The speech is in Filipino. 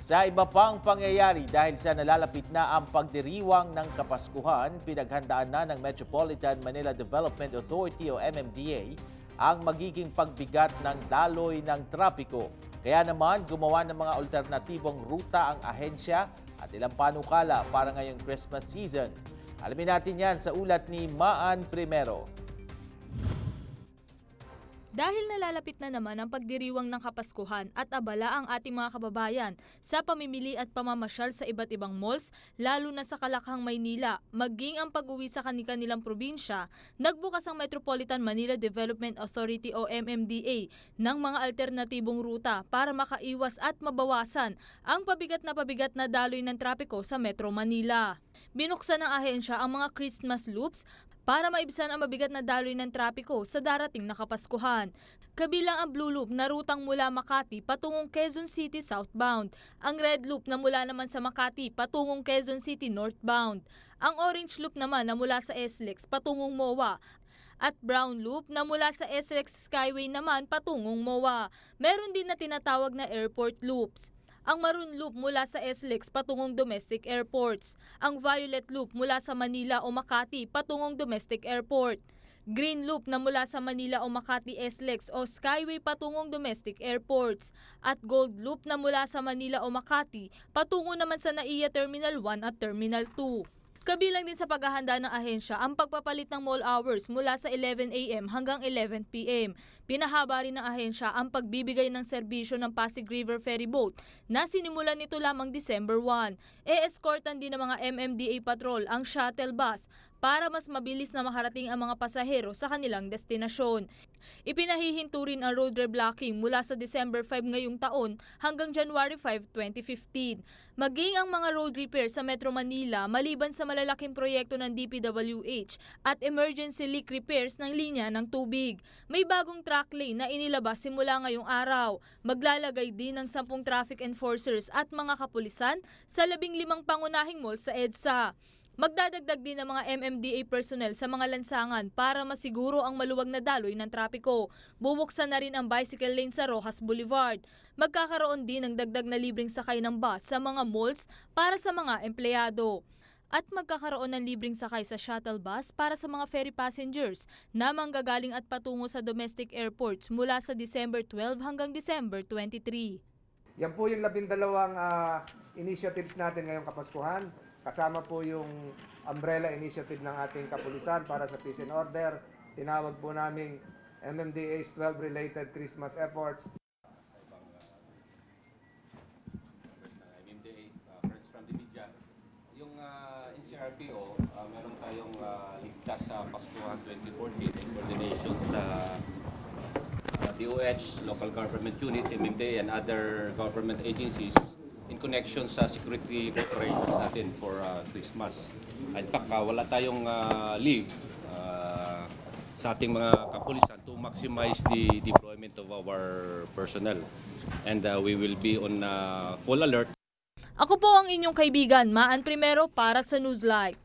Sa iba pang pangyayari dahil sa nalalapit na ang pagdiriwang ng Kapaskuhan, pinaghandaan na ng Metropolitan Manila Development Authority o MMDA ang magiging pagbigat ng daloy ng trapiko. Kaya naman gumawa ng mga alternatibong ruta ang ahensya at ilang panukala para ngayong Christmas season. Alamin natin yan sa ulat ni Maan Primero. Dahil nalalapit na naman ang pagdiriwang ng Kapaskuhan at abala ang ating mga kababayan sa pamimili at pamamasyal sa iba't ibang malls, lalo na sa Kalakhang, Maynila, maging ang pag-uwi sa kanilang probinsya, nagbukas ang Metropolitan Manila Development Authority o MMDA ng mga alternatibong ruta para makaiwas at mabawasan ang pabigat na daloy ng trapiko sa Metro Manila. Binuksan ng ahensya ang mga Christmas loops para maibsan ang mabigat na daloy ng trapiko sa darating na Kapaskuhan. Kabilang ang Blue Loop na rutang mula Makati patungong Quezon City southbound, ang Red Loop na mula naman sa Makati patungong Quezon City northbound, ang Orange Loop naman na mula sa SLEX patungong MOA, at Brown Loop na mula sa SLEX Skyway naman patungong MOA. Meron din na tinatawag na airport loops. Ang Maroon Loop mula sa SLEX patungong domestic airports. Ang Violet Loop mula sa Manila o Makati patungong domestic airport. Green Loop na mula sa Manila o Makati SLEX o Skyway patungong domestic airports. At Gold Loop na mula sa Manila o Makati patungo naman sa NAIA Terminal 1 at Terminal 2. Kabilang din sa paghahanda ng ahensya ang pagpapalit ng mall hours mula sa 11 a.m. hanggang 11 p.m. Pinahaba rin ng ahensya ang pagbibigay ng serbisyo ng Pasig River Ferry Boat na sinimulan nito lamang December 1. E-escortan din ng mga MMDA patrol ang shuttle bus para mas mabilis na makarating ang mga pasahero sa kanilang destinasyon. Ipinahihinto rin ang road reblocking mula sa December 5 ngayong taon hanggang January 5, 2015. Maging ang mga road repair sa Metro Manila maliban sa malalaking proyekto ng DPWH at emergency leak repairs ng linya ng tubig. May bagong track lane na inilabas simula ngayong araw. Maglalagay din ng 10 traffic enforcers at mga kapulisan sa 15 pangunahing mall sa EDSA. Magdadagdag din ng mga MMDA personnel sa mga lansangan para masiguro ang maluwag na daloy ng trapiko. Bubuksan na rin ang bicycle lane sa Rojas Boulevard. Magkakaroon din ng dagdag na libreng sakay ng bus sa mga malls para sa mga empleyado. At magkakaroon ng libreng sakay sa shuttle bus para sa mga ferry passengers na manggagaling at patungo sa domestic airports mula sa December 12 hanggang December 23. Yan po yung 12 initiatives natin ngayong Kapaskuhan. Kasama po yung umbrella initiative ng ating kapulisan para sa peace and order. Tinawag po namin MMDA's 12 related Christmas efforts. MMDA, friends from the media. Yung NCRPO, meron tayong ligtas sa Paskuhan 2014 in coordination sa DOH, local government units, MMDA, and other government agencies in connection sa security preparations natin for Christmas. In fact, wala tayong leave sa ating mga kapulisan to maximize the deployment of our personnel. And we will be on full alert. Ako po ang inyong kaibigan, Maan Primero para sa Newslight.